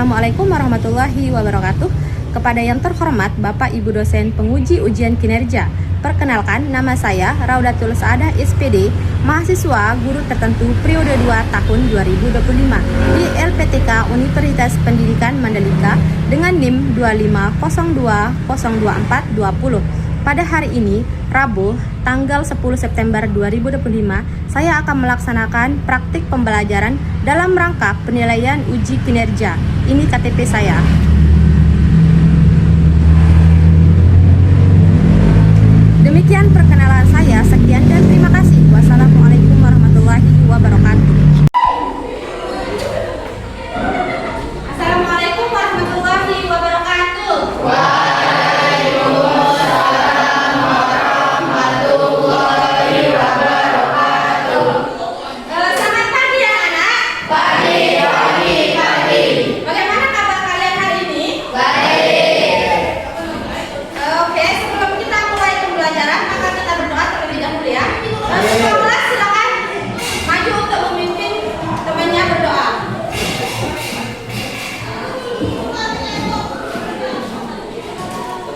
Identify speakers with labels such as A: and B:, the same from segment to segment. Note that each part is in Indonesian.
A: Assalamualaikum warahmatullahi wabarakatuh. Kepada yang terhormat Bapak Ibu dosen penguji ujian kinerja, perkenalkan nama saya Raudatul Saadah SPD, mahasiswa guru tertentu periode 2 tahun 2025 di LPTK Universitas Pendidikan Mandalika dengan NIM 250202420. Pada hari ini, Rabu, tanggal 10 September 2025, saya akan melaksanakan praktik pembelajaran dalam rangka penilaian uji kinerja. Ini KTP saya. Demikian perkenalan saya. Sekian dan terima kasih. Wassalamualaikum warahmatullahi wabarakatuh. Assalamualaikum warahmatullahi wabarakatuh.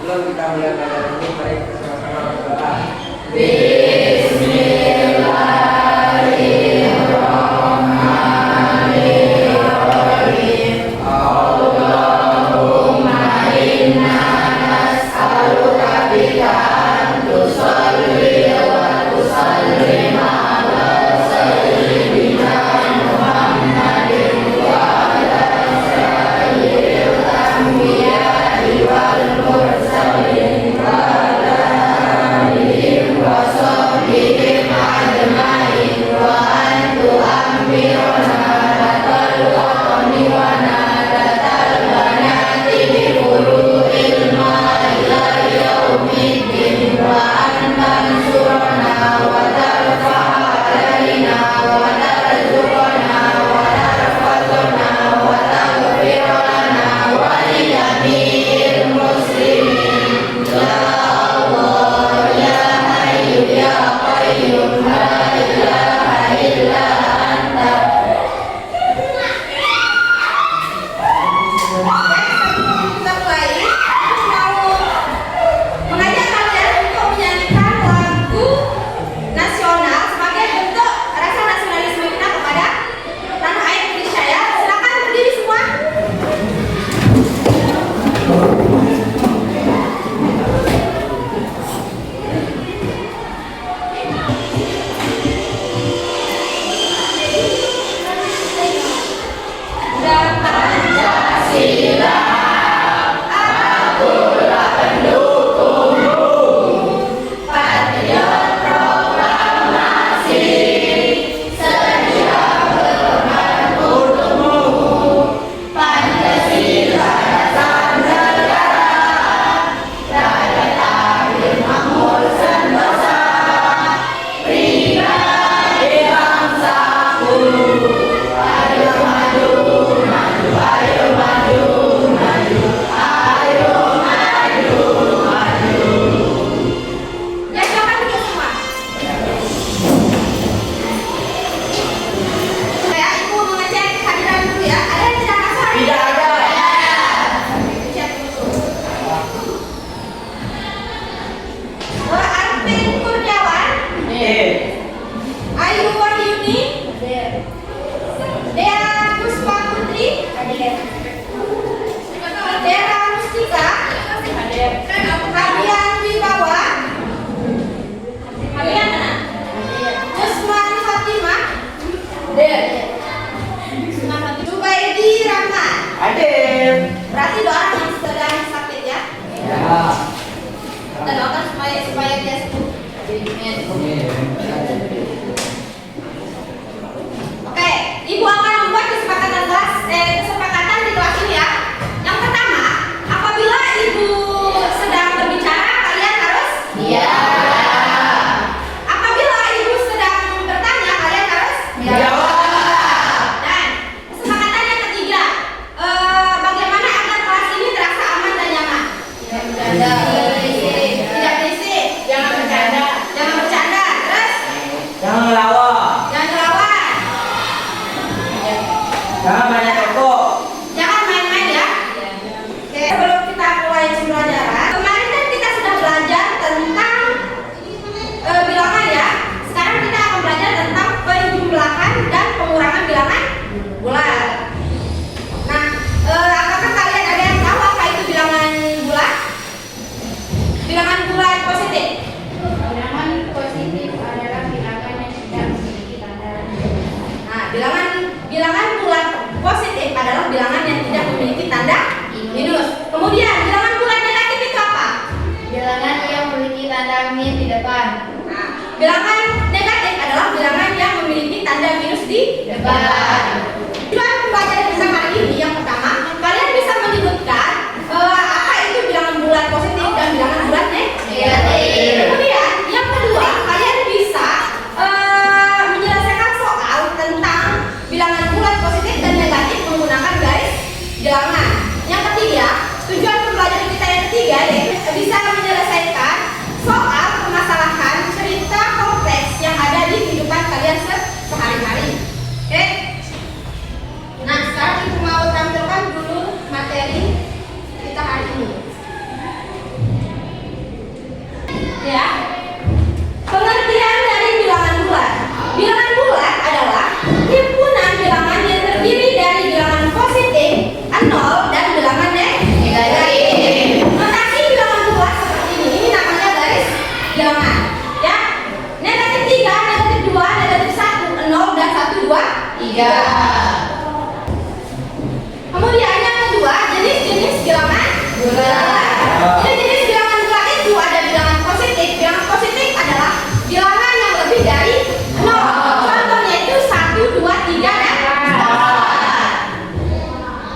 B: Sebelum kita mulai belajar ini, mari sama-sama berdoa. Bismillahirrahmanirrahim. Allahumma inna nas'aluka bika an tusalli wa tusallim ala sayyidina Muhammadin wa ala sayyidil anbiya'i wal mursalin wa ala alihim wa sahbihim ajma'in wa antu amiruna lakal watani wa nadatal banati bi furu'il ma'ila yaumiddin wa an tansurana wa tarfa'a alaina wa tarzuqana wa tarfazana wa taghfir lana wa li jami'il muslimin ya Allah ya Hayyu ya Qayyum la ilaha illa anta. Kita mulai, aku mau mengajak kalian untuk menyanyikan lagu nasional sebagai bentuk rasa nasionalisme kita kepada tanah air Indonesia ya. Silakan berdiri semua. Dan Pancasila bilangan. Yang ketiga, tujuan pembelajaran kita yang ketiga yaitu bisa menyelesaikan soal permasalahan cerita kompleks yang ada di kehidupan kalian sehari-hari. Oke? Nah, sekarang ibu mau tampilkan dulu materi kita hari ini. Ya. Pengertian dari bilangan bulat. Bilangan bulat adalah himpunan bilangan yang terdiri dari bilangan positif, 0 dan bilangan negatif. Notasi bilangan bulat seperti ini namanya garis bilangan. Ya. Negatif 3, negatif 2, negatif 1, 0 dan 1, 2, 3. Kemudian yang kedua, jenis-jenis bilangan bulat. Jenis bilangan bulat itu ada bilangan positif. Bilangan positif adalah bilangan yang lebih dari 0. Contohnya itu 1, 2, 3 dan 4.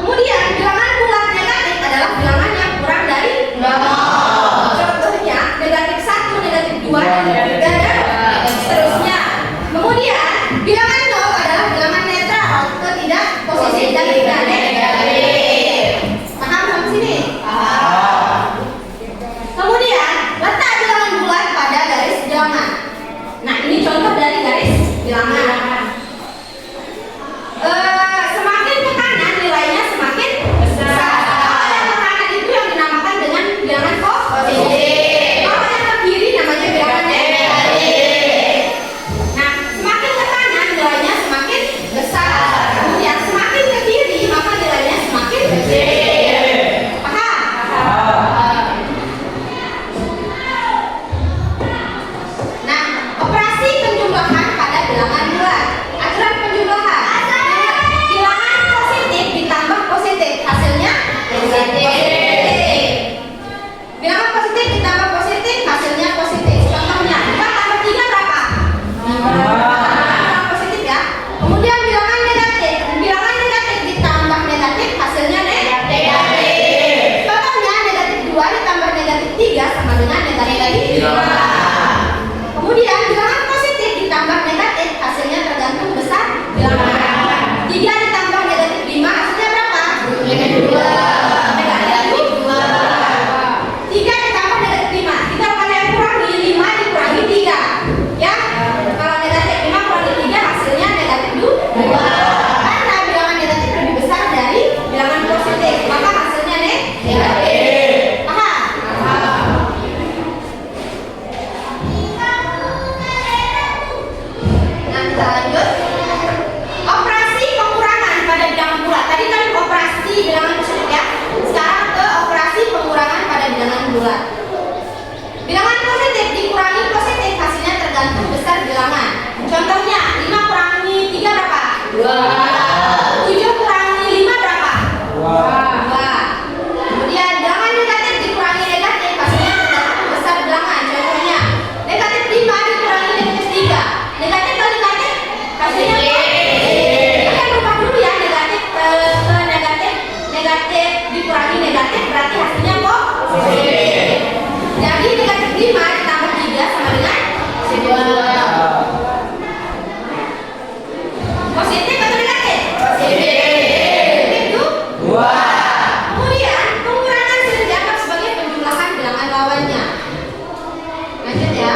B: Kemudian bilangan bulat negatif adalah bilangan yang kurang dari 0. Contohnya negatif 1, negatif 2, negatif 3 dan seterusnya. Kemudian bilangan 0 adalah bilangan netral, tidak positif dan tidak negatif. Paham sampai sini? Kemudian letak bilangan bulat pada garis bilangan. Nah, ini contoh dari garis bilangan. Semakin ke kanan nilainya semakin besar. Kalau yang ke kanan itu yang dinamakan dengan bilangan positif. Kalau yang ke kiri namanya bilangan negatif. Nah, semakin ke kanan nilainya semakin besar. Kemudian semakin ke kiri maka nilainya semakin kecil. Paham? Nah, operasi penjumlahan pada bilangan bulat. Aturan penjumlahan. Bilangan positif ditambah positif, hasilnya positif. Bilangan positif ditambah positif, hasilnya positif. Contohnya, 4 tambah 3 berapa? 5. Bilangan positif ya. Kemudian bilangan negatif. Bilangan negatif ditambah negatif, hasilnya negatif. Contohnya, negatif 2 ditambah negatif 3 sama dengan negatif 5. Kemudian bilangan positif ditambah negatif, hasilnya tergantung besar bilangan. 3 ditambah negatif 5, hasilnya berapa? Negatif 2. Negatif 2. 3 ditambah negatif 5. Kita kalau yang kurangi 5 dikurangi 3. Ya. Kalau negatif 5 kurangi 3 hasilnya negatif 2. Karena bilangan negatif lebih besar dari bilangan positif, maka hasilnya negatif. Paham? Nah, kita lanjut. Operasi pengurangan pada bilangan bulat. Tadi kan operasi bilangan positif ya. Sekarang ke operasi pengurangan pada bilangan bulat. Bilangan positif dikurangi positif, hasilnya tergantung besar bilangan. Contohnya, 5 kurangi 3 berapa? 2. 7 kurangi 5 berapa? 2. Kemudian bilangan negatif dikurangi negatif, hasilnya tergantung besar bilangan. Contohnya, negatif 5 dikurangi negatif 3. Negatif kali negatif, hasilnya positif. Kita lupa dulu ya, negatif ke negatif. Negatif dikurangi negatif berarti hasilnya positif. Jadi negatif 5 ditambah 3 sama dengan 2. Positif atau negatif? Positif. Itu 2. Kemudian pengurangan sudah dianggap sebagai penjumlahan bilangan lawannya. Lanjut ya.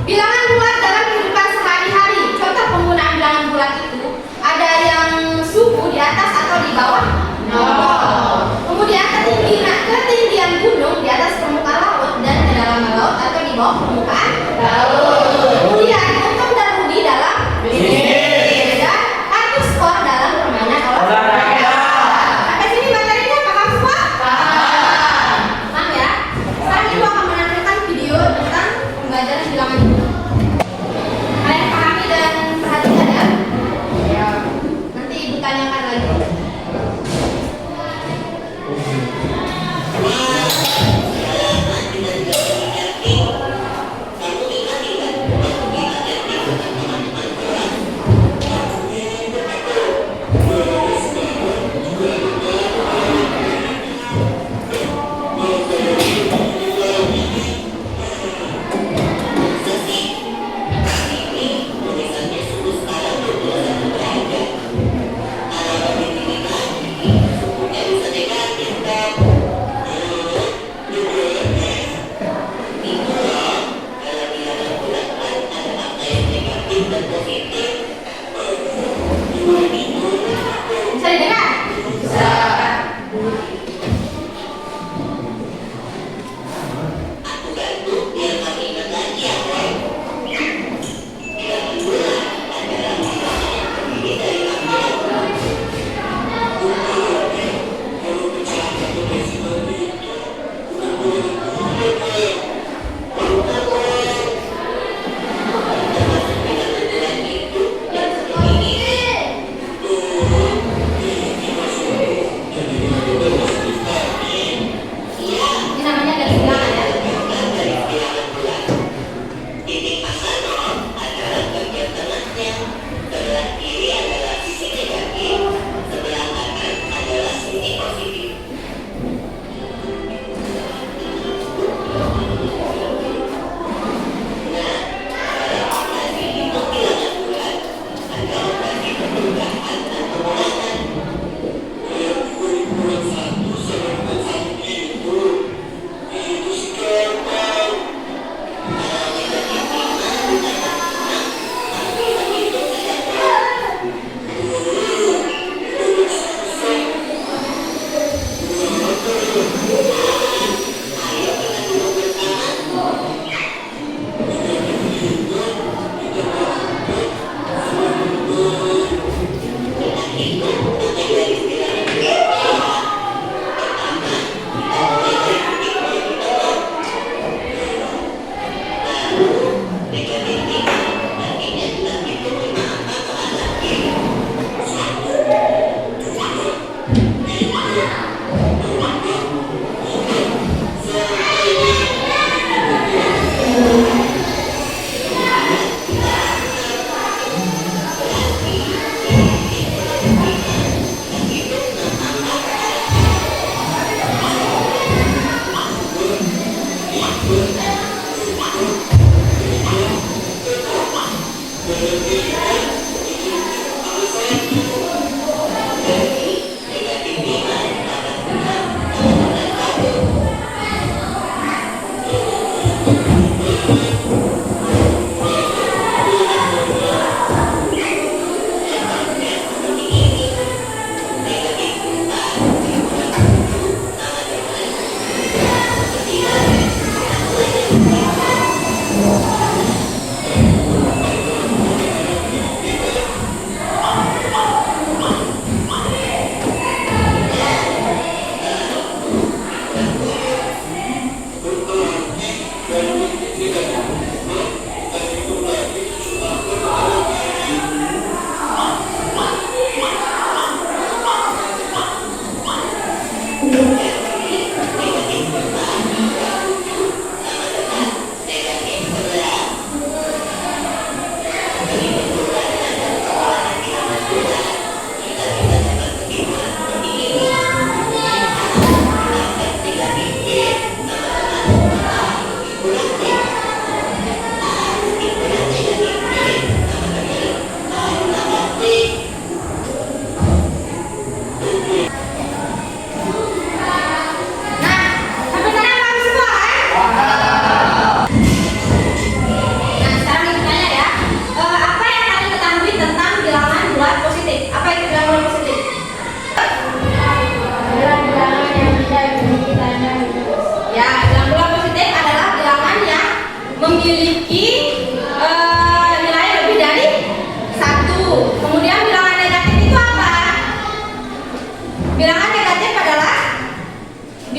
B: Bilangan bulat dalam kehidupan sehari-hari. Contoh penggunaan bilangan bulat itu ada yang suhu di atas atau di bawah 0. Kemudian ketinggian gunung di atas permukaan laut dan di dalam laut atau di bawah permukaan laut. Kemudian untung dan rugi dalam bisnis dan kartu skor dalam permainan olahraga. Sampai sini materinya paham semua? Paham ya? Sekarang ibu akan menampilkan video tentang pembelajaran bilangan itu. Kalian pahami dan perhatikan ya. Nanti ibu tanyakan lagi.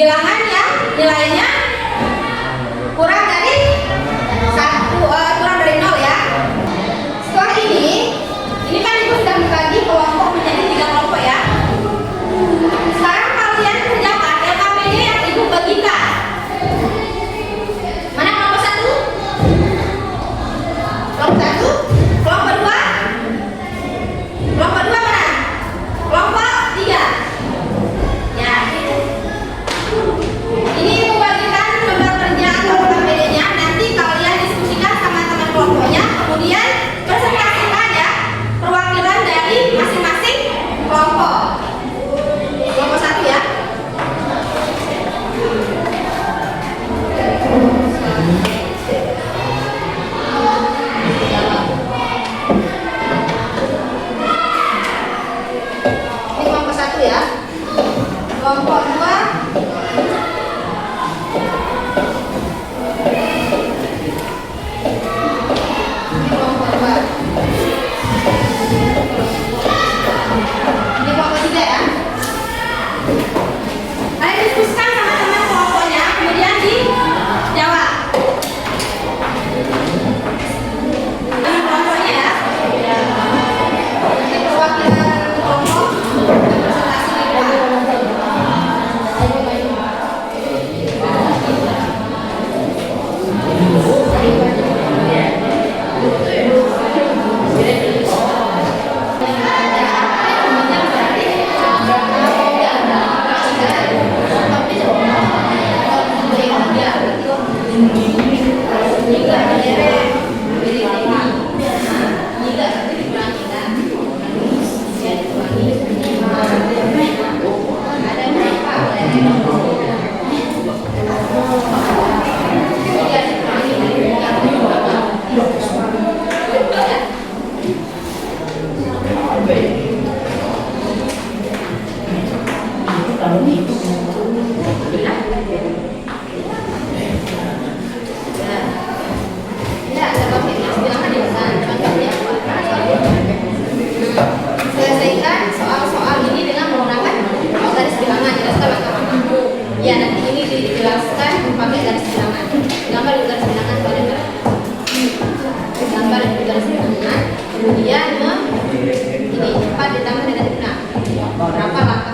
B: bilangan yang nilainya kurang dari 0 ya. Setelah ini kan ibu sudah membagi kelompok menjadi 3 kelompok ya. Sekarang kalian kerjakan LKPD yang ibu bagikan. Mana kelompok 1? Kelompok 1? Kelompok 2? Kelompok 2 mana? Kelompok 3? Ya. Ini ibu bagikan lembar kerja atau LKPD-nya. Nanti kalian diskusikan sama teman kelompoknya. Kemudian presentasikan ya perwakilan dari masing-masing kelompok. Kelompok 1 ya. Ini kelompok 1 ya. Kelompok 2. Ini kelompok 2. Ini kelompok 3 ya. Kalian diskusikan sama teman kelompoknya, kemudian dijawab. Teman kelompoknya ya. Ini perwakilan kelompok presentasi di selesaikan soal-soal ini dengan menggunakan garis bilangan. Jelaskan langkah-langkah. Ya, nanti ini dijelaskan pakai garis bilangan. Gambar di garis bilangan kalian gambar di garis bilangan. Kemudian ini 4 ditambah dengan 6. Berapa langkah-langkah?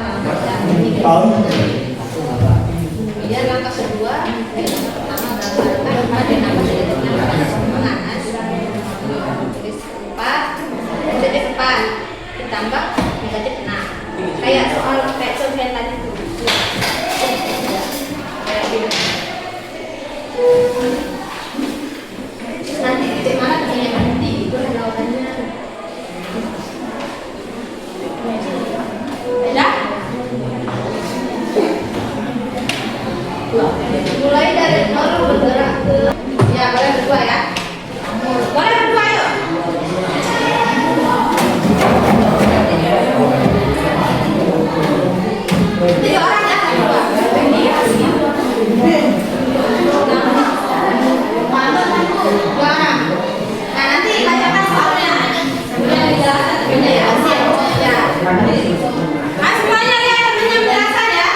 B: Kemudian langkah kedua, pertama berapa langkah ditambah dengan 6. Tulis 4, negatif 4 ditambah negatif 6. Kayak contoh yang tadi itu. Kayak gitu. Nanti titik mana yang berhenti itu jawabannya. Beda? Mulai dari 0 bergerak ke, ya boleh berdua ya. Boleh berdua yuk. Jadi orang ya berdua. Dua orang. Nah nanti bacakan soalnya sambil dijelaskan temennya ya. Ya. Semuanya lihat temennya penjelasan ya.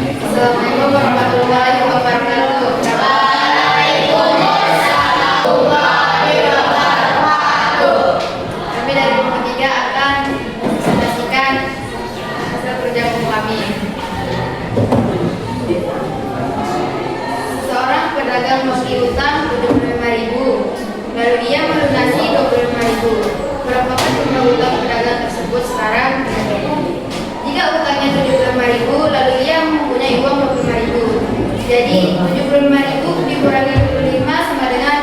B: Assalamualaikum warahmatullahi wabarakatuh. Kami dari kelompok 3 akan presentasikan hasil kerja kelompok kami. Seorang pedagang memiliki utang 75.000, lalu ia melunasi 25.000. Berapakah jumlah utang pedagang tersebut sekarang? Jika utangnya 75.000, lalu ia mempunyai uang 25.000. Jadi 75.000 dikurangi 25 sama dengan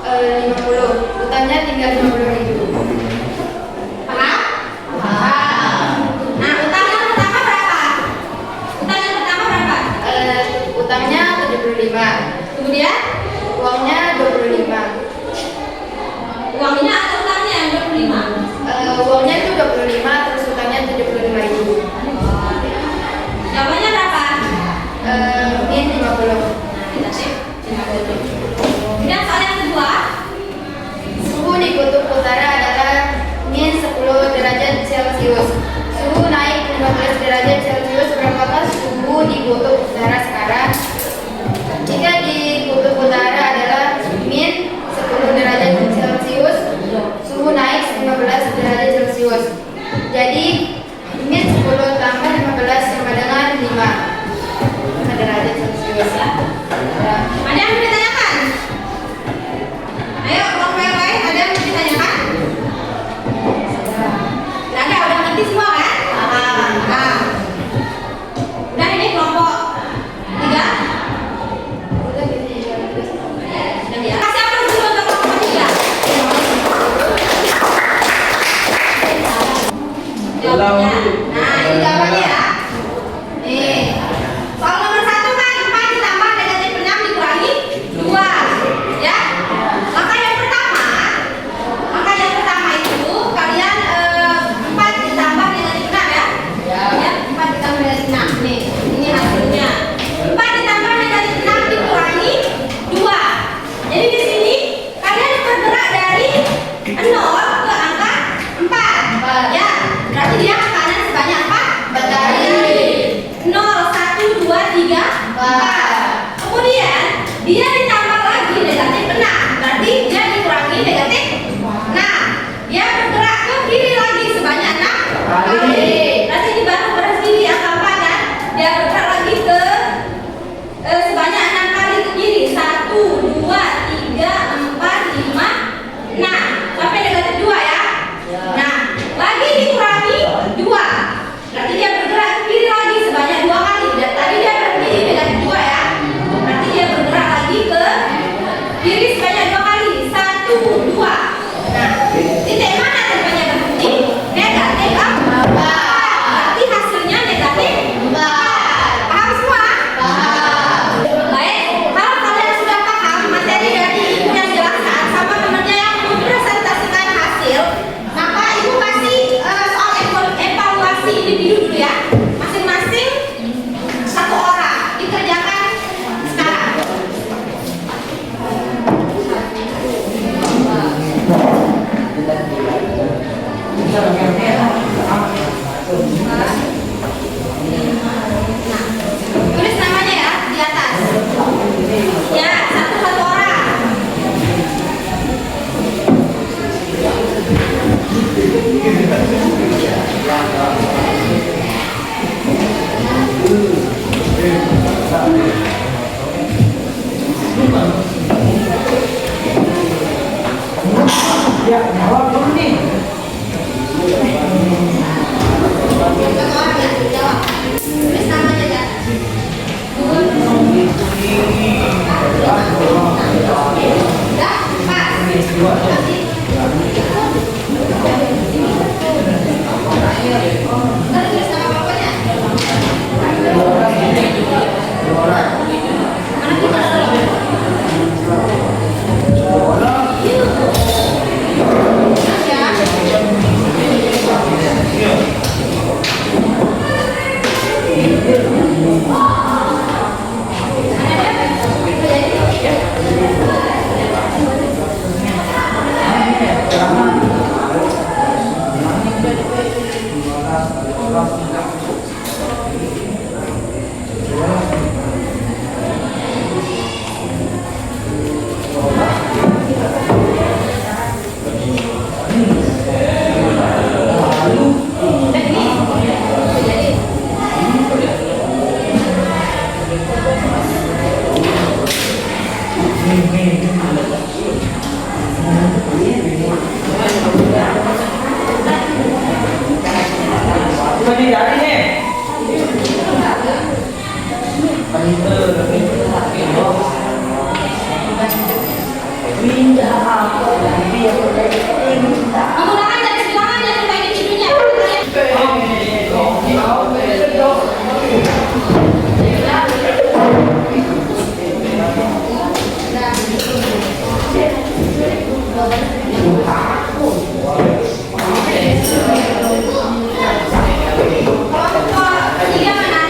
B: 50. Utangnya tinggal 50.000. Paham? Paham. Nah, utang yang pertama berapa? Utang yang pertama berapa? Utangnya 75. Kemudian uangnya 25. Uangnya atau utangnya yang 25? Uangnya itu 25 terus Kemudian dia ditambah lagi negatif 6, berarti dia dikurangi negatif 6. Dia bergerak ke kiri lagi sebanyak 6 kali. Berarti ini baru berhenti di angka 4 kan? Dia bergerak lagi ke sebanyak 6 kali ke kiri. 1, 2, 3, 4, 5, 6 sampai negatif 2 ya. Nah, lagi dikurangi 2. Berarti dia bergerak ke kiri lagi sebanyak 2 kali. Dan tadi dia berhenti di negatif 2 ya. Berarti dia bergerak lagi ke kiri sebanyak 2 kali. 1, 2. Nah, titik mana tempatnya berhenti? Negatif 4. Berarti hasilnya negatif 4. Paham semua? Baik, kalau kalian sudah paham materi dari ibu yang jelaskan sama temannya yang mempresentasikan hasil, maka ibu kasih soal evaluasi individu dulu ya. Masing-masing 1 orang dikerjakan sekarang. Tulis namanya ya di atas. Ya, satu-satu orang. Satu orang ya, jawab. Tulis namanya di atas. Udah, pas. Kasih. Ntar tulis nama bapaknya. Mana kita menggunakan garis bilangan yang supaya individunya. Kelompok 3 mana?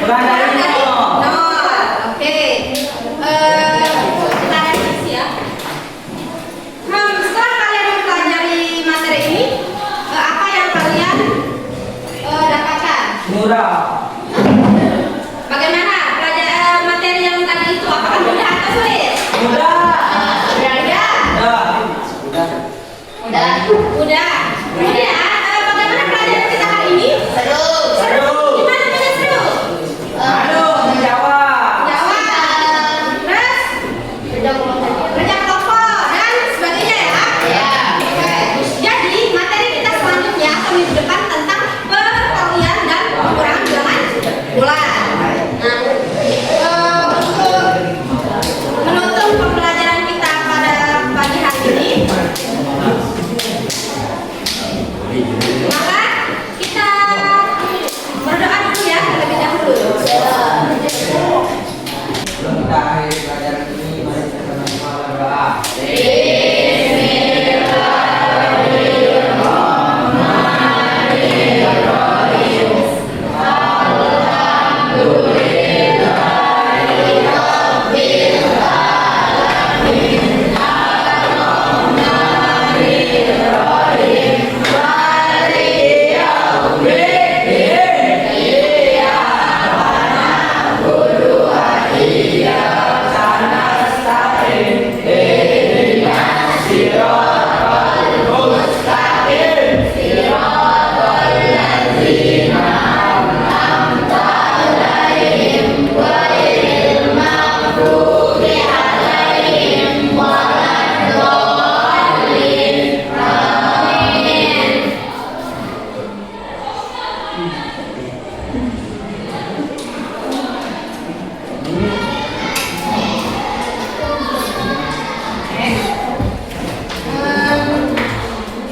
C: Kurang dari nol.
B: nol. Oke. Kita revisi ya. Setelah kalian mempelajari materi ini, apa yang kalian dapatkan?
C: Murah.
B: Bagaimana materi yang tadi itu? Apakah mudah atau sulit?
C: Mudah.
B: Mudah ya?
C: Mudah.
B: Mudah. Kemudian bagaimana pelajaran kita hari ini? Seru.
C: Seru.
B: Gimana punya seru?
C: Menjawab.
B: Jawab. Terus kerja kelompok dan sebagainya ya. Oke. Jadi materi kita selanjutnya atau minggu depan tentang perkalian dan pengurangan bilangan bulan. Nah, untuk menutup pembelajaran kita pada pagi hari ini, maka kita berdoa dulu ya terlebih dahulu.
C: Sebelum kita akhiri pelajaran ini, mari kita sama-sama berdoa.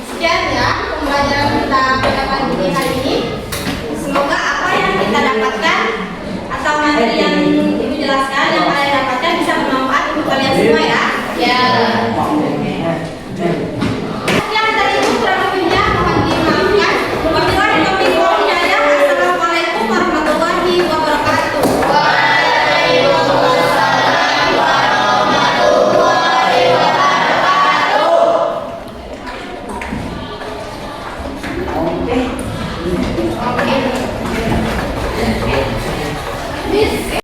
B: Sekian ya pembelajaran kita pada pagi hari ini. Semoga apa yang kita dapatkan atau materi yang Ibu jelaskan yang kalian dapatkan bisa bermanfaat untuk kalian semua ya. Ya. Sekian dari Ibu, kurang lebihnya mohon dimaafkan. Wabillahi taufiq wal hidayah. Assalamualaikum warahmatullahi wabarakatuh. Miss